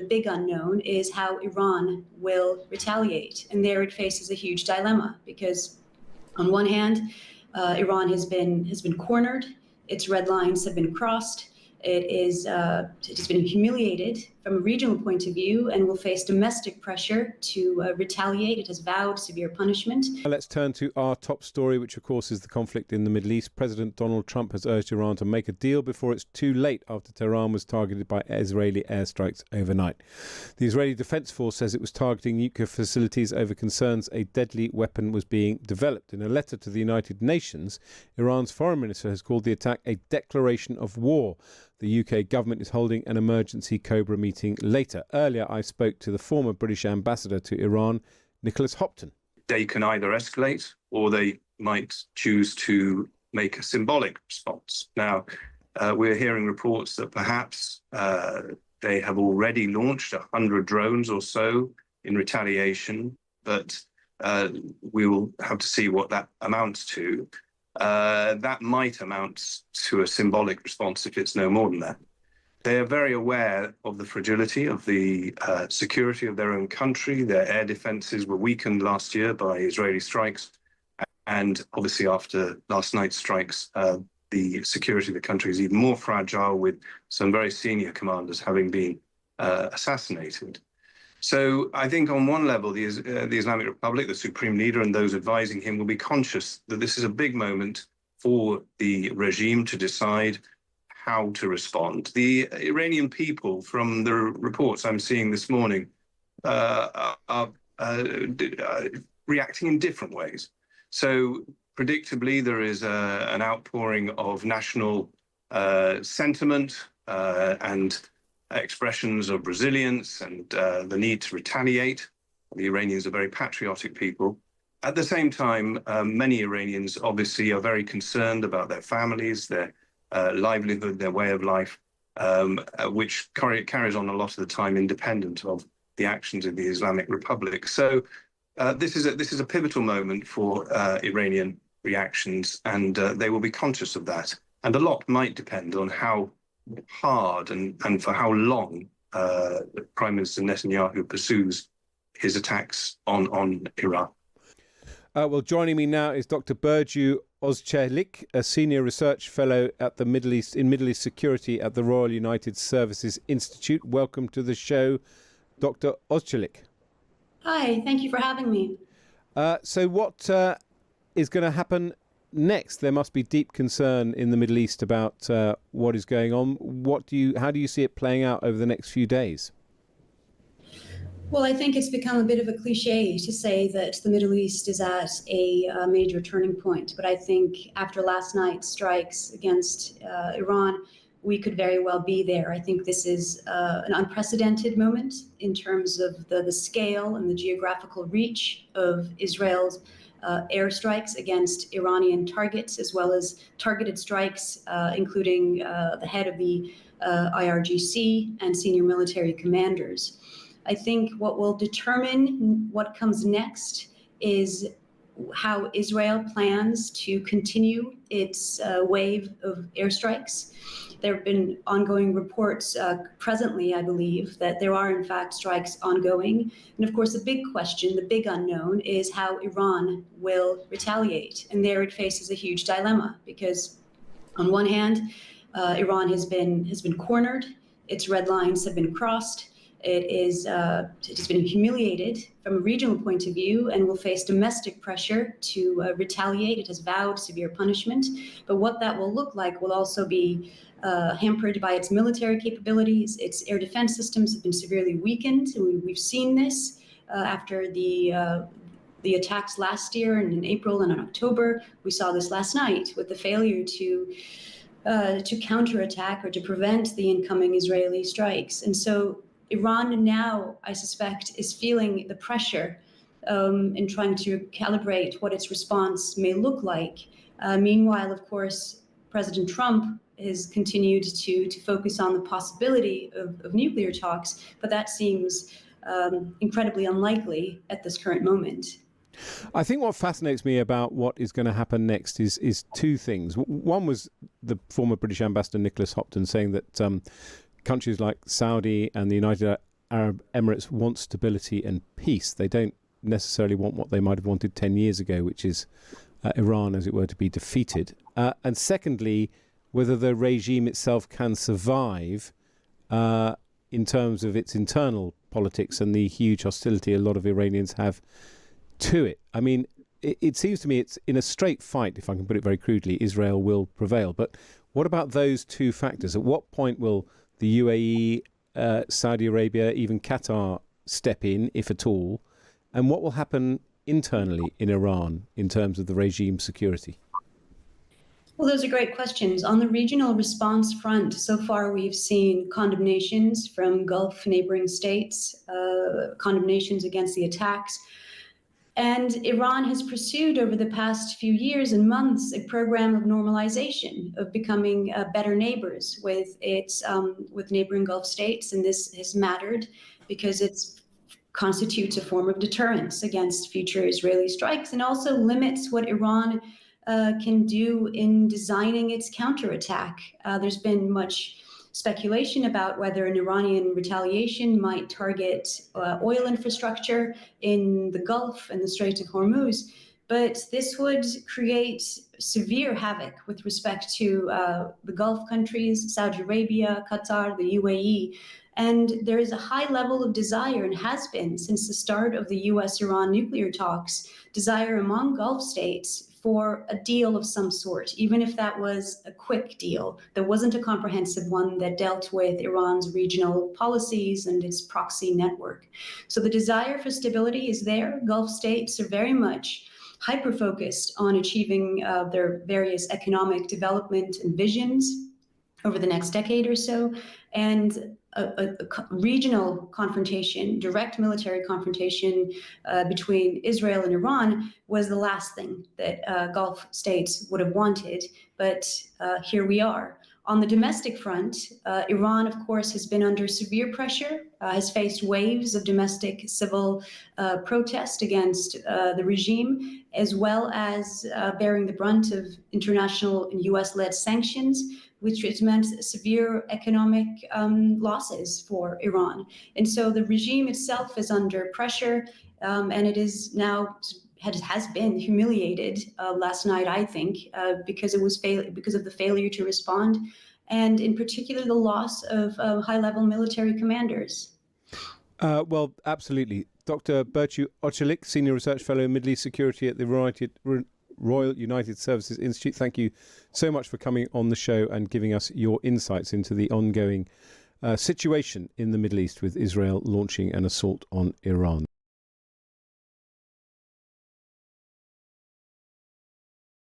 big unknown is how Iran will retaliate. And there it faces a huge dilemma because on one hand, Iran has been cornered. Its red lines have been crossed. It has been humiliated from a regional point of view and will face domestic pressure to retaliate. It has vowed severe punishment. Let's turn to our top story, which of course is the conflict in the Middle East. President Donald Trump has urged Iran to make a deal before it's too late after Tehran was targeted by Israeli airstrikes overnight. The Israeli Defense Force says it was targeting nuclear facilities over concerns a deadly weapon was being developed. In a letter to the United Nations, Iran's foreign minister has called the attack a declaration of war. The UK government is holding an emergency Cobra meeting later. Earlier, I spoke to the former British ambassador to Iran, Nicholas Hopton. They can either escalate or they might choose to make a symbolic response. Now, we're hearing reports that perhaps they have already launched 100 drones or so in retaliation, but we will have to see what that amounts to. That might amount to a symbolic response if it's no more than that. They are very aware of the fragility of the security of their own country. Their air defenses were weakened last year by Israeli strikes. And obviously after last night's strikes, the security of the country is even more fragile, with some very senior commanders having been assassinated. So I think on one level, the Islamic Republic, the supreme leader, and those advising him will be conscious that this is a big moment for the regime to decide how to respond. The Iranian people, from the reports I'm seeing this morning, are reacting in different ways. So predictably, there is an outpouring of national sentiment and expressions of resilience and the need to retaliate. The Iranians are very patriotic people. At the same time, many Iranians obviously are very concerned about their families, their livelihood, their way of life, which carries on a lot of the time independent of the actions of the Islamic Republic. So this is a pivotal moment for Iranian reactions, and they will be conscious of that. And a lot might depend on how hard and for how long Prime Minister Netanyahu pursues his attacks on Iran. Well, joining me now is Dr Burcu Ozcelik, a senior research fellow at the Middle East security at the Royal United Services Institute. Welcome to the show, Dr Ozcelik. Hi, thank you for having me. So what is going to happen next? There must be deep concern in the Middle East about what is going on. How do you see it playing out over the next few days? Well, I think it's become a bit of a cliche to say that the Middle East is at a major turning point. But I think after last night's strikes against Iran, we could very well be there. I think this is an unprecedented moment in terms of the scale and the geographical reach of Israel's airstrikes against Iranian targets, as well as targeted strikes, including the head of the IRGC and senior military commanders. I think what will determine what comes next is how Israel plans to continue its wave of airstrikes. There have been ongoing reports presently, I believe, that there are in fact strikes ongoing. And of course, the big question, the big unknown, is how Iran will retaliate. And there it faces a huge dilemma because on one hand, Iran has been cornered. Its red lines have been crossed. It has been humiliated from a regional point of view and will face domestic pressure to retaliate. It has vowed severe punishment. But what that will look like will also be hampered by its military capabilities. Its air defense systems have been severely weakened. We've seen this after the attacks last year and in April and in October. We saw this last night with the failure to counterattack or to prevent the incoming Israeli strikes. And so Iran now, I suspect, is feeling the pressure in trying to calibrate what its response may look like. Meanwhile, of course, President Trump has continued to focus on the possibility of nuclear talks, but that seems incredibly unlikely at this current moment. I think what fascinates me about what is going to happen next is two things. One was the former British ambassador Nicholas Hopton saying that countries like Saudi and the United Arab Emirates want stability and peace. They don't necessarily want what they might have wanted 10 years ago, which is Iran, as it were, to be defeated. And secondly, whether the regime itself can survive in terms of its internal politics and the huge hostility a lot of Iranians have to it. I mean, it seems to me it's in a straight fight, if I can put it very crudely, Israel will prevail. But what about those two factors? At what point will the UAE, Saudi Arabia, even Qatar step in, if at all? And what will happen internally in Iran in terms of the regime security? Well, those are great questions. On the regional response front, so far we've seen condemnations from Gulf neighboring states, condemnations against the attacks. And Iran has pursued over the past few years and months a program of normalization, of becoming better neighbors with with neighboring Gulf states. And this has mattered because it constitutes a form of deterrence against future Israeli strikes, and also limits what Iran can do in designing its counterattack. There's been much speculation about whether an Iranian retaliation might target oil infrastructure in the Gulf and the Strait of Hormuz. But this would create severe havoc with respect to the Gulf countries, Saudi Arabia, Qatar, the UAE. And there is a high level of desire, and has been since the start of the US-Iran nuclear talks, desire among Gulf states for a deal of some sort, even if that was a quick deal. There wasn't a comprehensive one that dealt with Iran's regional policies and its proxy network. So the desire for stability is there. Gulf states are very much hyper-focused on achieving their various economic development and visions over the next decade or so. And a regional confrontation, direct military confrontation between Israel and Iran was the last thing that Gulf states would have wanted. But here we are. On the domestic front, Iran, of course, has been under severe pressure, has faced waves of domestic civil protest against the regime, as well as bearing the brunt of international and US-led sanctions, which has meant severe economic losses for Iran. And so the regime itself is under pressure, and it is now has been humiliated last night, I think, because it was because of the failure to respond, and in particular the loss of high-level military commanders. Well, absolutely. Dr. Burcu Ozcelik, Senior Research Fellow in Middle East Security at the Royal United Services Institute. Thank you so much for coming on the show and giving us your insights into the ongoing situation in the Middle East with Israel launching an assault on Iran.